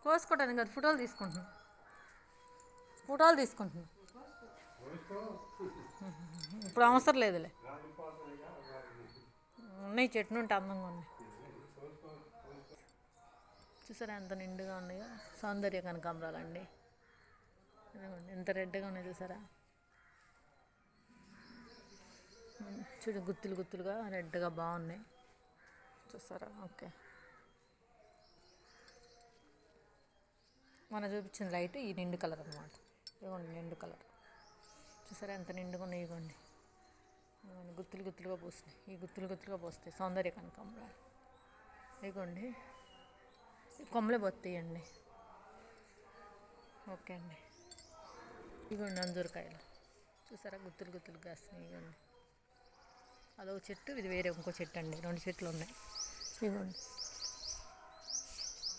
కోసుకోవడానికి కాదు, ఫోటోలు తీసుకుంటున్నాను. ఫోటోలు తీసుకుంటున్నాను. ఇప్పుడు అవసరం లేదులే. ఉన్నాయి, చెట్లు ఉంటే అందంగా ఉన్నాయి. చూసారా ఎంత నిండుగా ఉన్నాయో, సౌందర్య కనకాంబరాలండి. ఎంత రెడ్గా ఉన్నాయి చూసారా. చూడు గుత్తులు గుత్తులుగా రెడ్గా బాగున్నాయి చూసారా. ఓకే, మన చూపించిన లైట్ ఈ నిండు కలర్ అనమాట. ఇదిగోండి నిండు కలర్ చూసారా ఎంత నిండుగా ఉన్నాయి. ఇవ్వండి గుత్తులు గుత్తులుగా పోస్తున్నాయి. ఈ గుత్తులు గుత్తులుగా పోస్తాయి సౌందర్య కనకాంబరాలు. ఇదిగోండి కొమ్మలే పోతాయండి. ఓకే అండి. ఇదిగోండి అంజూరకాయలు చూసారా గుత్తులు గుత్తులుగా వస్తున్నాయి. ఇవ్వండి అదొక చెట్టు, ఇది వేరే ఇంకో చెట్టు అండి. 2 చెట్లు ఉన్నాయి. ఇవ్వండి